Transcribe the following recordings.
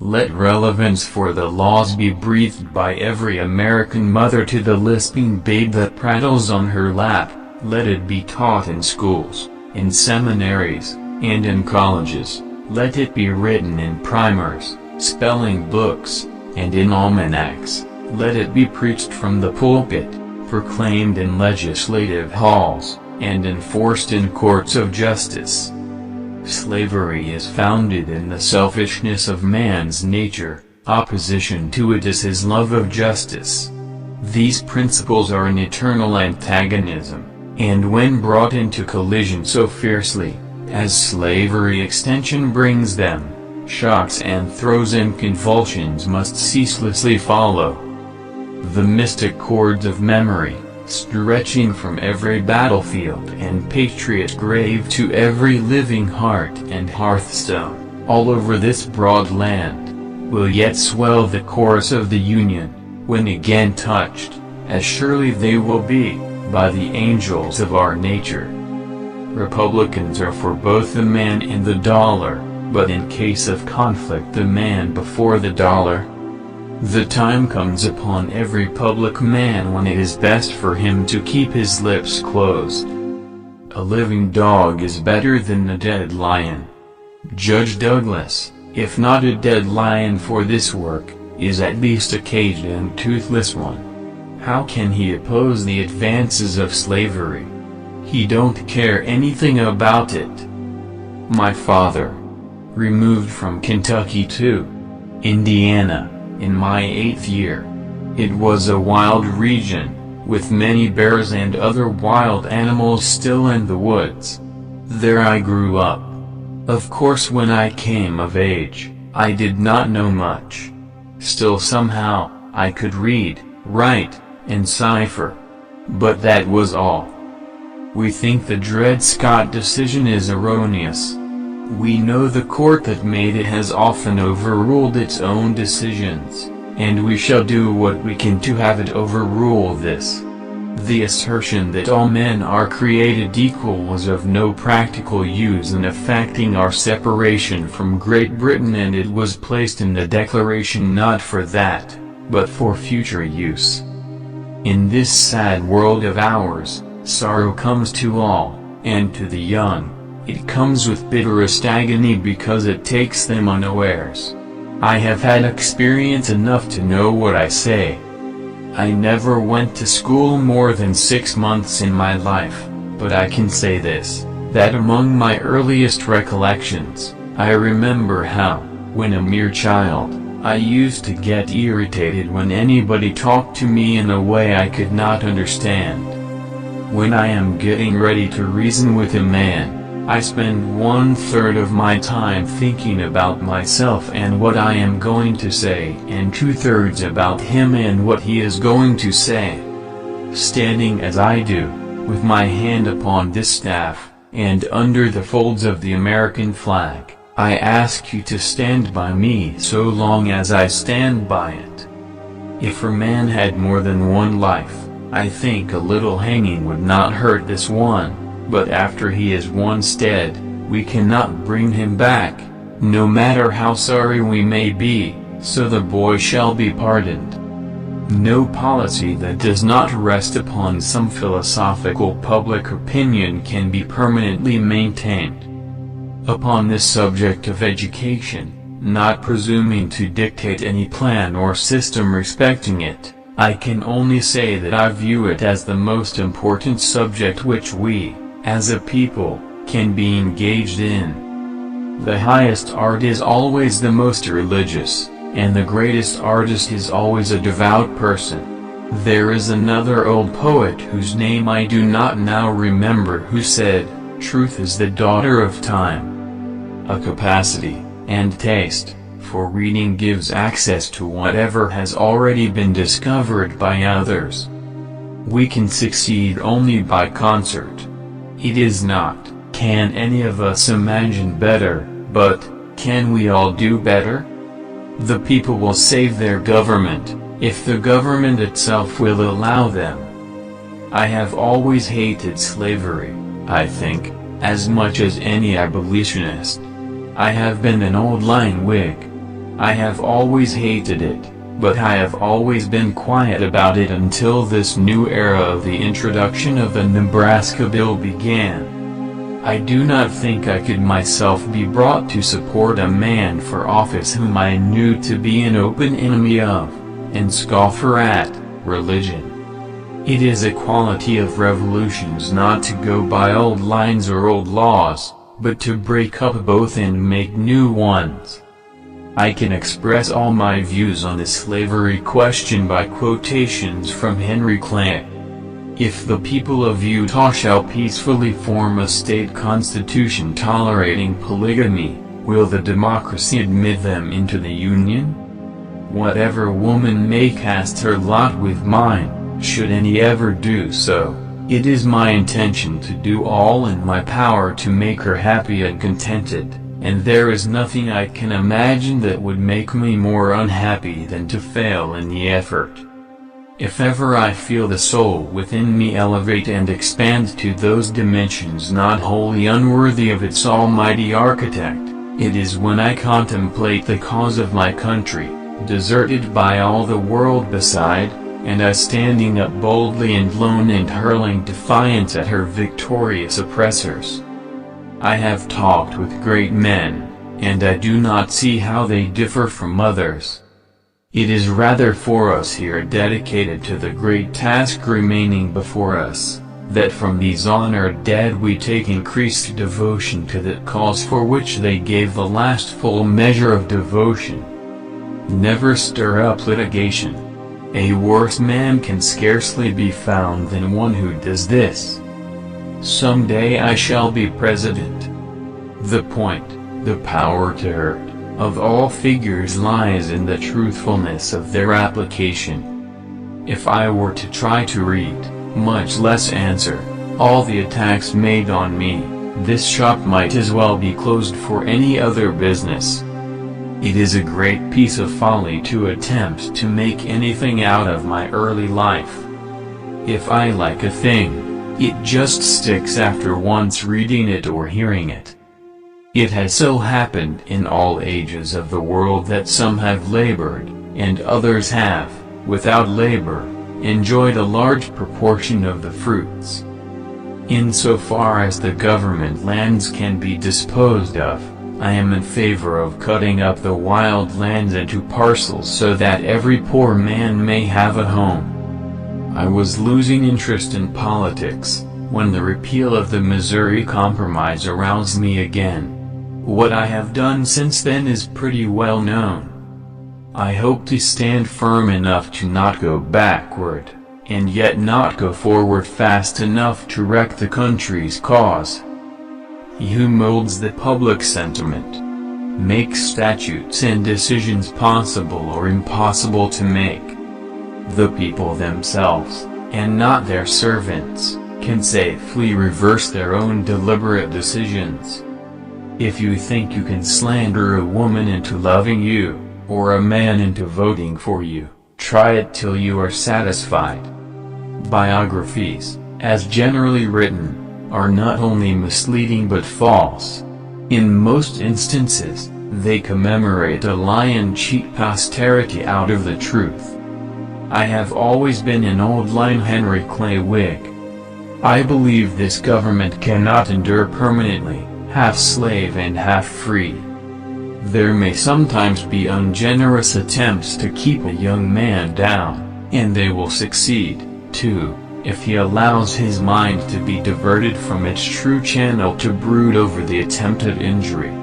Let relevance for the laws be breathed by every American mother to the lisping babe that prattles on her lap. Let it be taught in schools, in seminaries, and in colleges. Let it be written in primers, spelling books, and in almanacs. Let it be preached from the pulpit, proclaimed in legislative halls, and enforced in courts of justice. Slavery is founded in the selfishness of man's nature. Opposition to it is his love of justice. These principles are an eternal antagonism, and when brought into collision so fiercely, as slavery extension brings them, shocks and throes and convulsions must ceaselessly follow. The mystic cords of memory, stretching from every battlefield and patriot grave to every living heart and hearthstone, all over this broad land, will yet swell the chorus of the Union, when again touched, as surely they will be, by the angels of our nature. Republicans are for both the man and the dollar, but in case of conflict the man before the dollar. The time comes upon every public man when it is best for him to keep his lips closed. A living dog is better than a dead lion. Judge Douglas, if not a dead lion for this work, is at least a caged and toothless one. How can he oppose the advances of slavery? He don't care anything about it. My father, removed from Kentucky to Indiana, in my 8th year. It was a wild region, with many bears and other wild animals still in the woods. There I grew up. Of course when I came of age, I did not know much. Still somehow, I could read, write, and cipher. But that was all. We think the Dred Scott decision is erroneous. We know the court that made it has often overruled its own decisions, and we shall do what we can to have it overrule this. The assertion that all men are created equal was of no practical use in effecting our separation from Great Britain, and it was placed in the Declaration not for that, but for future use. In this sad world of ours, sorrow comes to all, and to the young. It comes with bitterest agony because it takes them unawares. I have had experience enough to know what I say. I never went to school more than 6 months in my life, but I can say this, that among my earliest recollections, I remember how, when a mere child, I used to get irritated when anybody talked to me in a way I could not understand. When I am getting ready to reason with a man, I spend 1/3 of my time thinking about myself and what I am going to say, and 2/3 about him and what he is going to say. Standing as I do, with my hand upon this staff, and under the folds of the American flag, I ask you to stand by me so long as I stand by it. If a man had more than one life, I think a little hanging would not hurt this one. But after he is once dead, we cannot bring him back, no matter how sorry we may be, so the boy shall be pardoned. No policy that does not rest upon some philosophical public opinion can be permanently maintained. Upon this subject of education, not presuming to dictate any plan or system respecting it, I can only say that I view it as the most important subject which we, as a people, can be engaged in. The highest art is always the most religious, and the greatest artist is always a devout person. There is another old poet whose name I do not now remember who said, "Truth is the daughter of time." A capacity, and taste, for reading gives access to whatever has already been discovered by others. We can succeed only by concert. It is not, can any of us imagine better, but, can we all do better? The people will save their government, if the government itself will allow them. I have always hated slavery, I think, as much as any abolitionist. I have been an old line Whig. I have always hated it, but I have always been quiet about it until this new era of the introduction of the Nebraska bill began. I do not think I could myself be brought to support a man for office whom I knew to be an open enemy of, and scoffer at, religion. It is a quality of revolutions not to go by old lines or old laws, but to break up both and make new ones. I can express all my views on the slavery question by quotations from Henry Clay. If the people of Utah shall peacefully form a state constitution tolerating polygamy, will the democracy admit them into the Union? Whatever woman may cast her lot with mine, should any ever do so, it is my intention to do all in my power to make her happy and contented, and there is nothing I can imagine that would make me more unhappy than to fail in the effort. If ever I feel the soul within me elevate and expand to those dimensions not wholly unworthy of its almighty architect, it is when I contemplate the cause of my country, deserted by all the world beside, and I standing up boldly and lone and hurling defiance at her victorious oppressors. I have talked with great men, and I do not see how they differ from others. It is rather for us here dedicated to the great task remaining before us, that from these honored dead we take increased devotion to that cause for which they gave the last full measure of devotion. Never stir up litigation. A worse man can scarcely be found than one who does this. Some day I shall be president. The point, the power to hurt, of all figures lies in the truthfulness of their application. If I were to try to read, much less answer, all the attacks made on me, this shop might as well be closed for any other business. It is a great piece of folly to attempt to make anything out of my early life. If I like a thing, it just sticks after once reading it or hearing it. It has so happened in all ages of the world that some have labored, and others have, without labor, enjoyed a large proportion of the fruits. Insofar as the government lands can be disposed of, I am in favor of cutting up the wild lands into parcels so that every poor man may have a home. I was losing interest in politics, when the repeal of the Missouri Compromise aroused me again. What I have done since then is pretty well known. I hope to stand firm enough to not go backward, and yet not go forward fast enough to wreck the country's cause. He who molds the public sentiment, makes statutes and decisions possible or impossible to make. The people themselves, and not their servants, can safely reverse their own deliberate decisions. If you think you can slander a woman into loving you, or a man into voting for you, try it till you are satisfied. Biographies, as generally written, are not only misleading but false. In most instances, they commemorate a lie and cheat posterity out of the truth. I have always been an old line Henry Clay Whig. I believe this government cannot endure permanently, half slave and half free. There may sometimes be ungenerous attempts to keep a young man down, and they will succeed, too, if he allows his mind to be diverted from its true channel to brood over the attempted injury.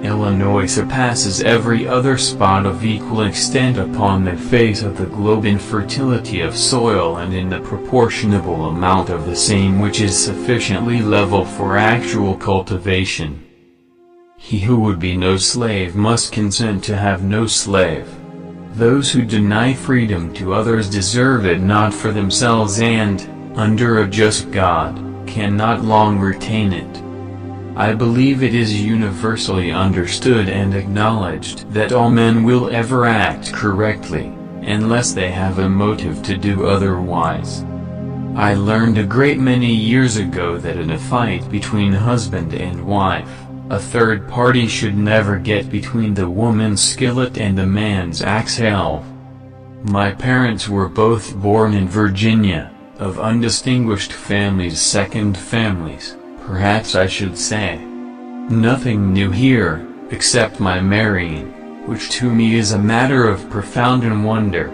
Illinois surpasses every other spot of equal extent upon the face of the globe in fertility of soil and in the proportionable amount of the same which is sufficiently level for actual cultivation. He who would be no slave must consent to have no slave. Those who deny freedom to others deserve it not for themselves and, under a just God, cannot long retain it. I believe it is universally understood and acknowledged that all men will ever act correctly, unless they have a motive to do otherwise. I learned a great many years ago that in a fight between husband and wife, A third party should never get between the woman's skillet and the man's axe helve. My parents were both born in Virginia, of undistinguished families, second families, perhaps I should say. Nothing new here, except my marrying, which to me is a matter of profound wonder.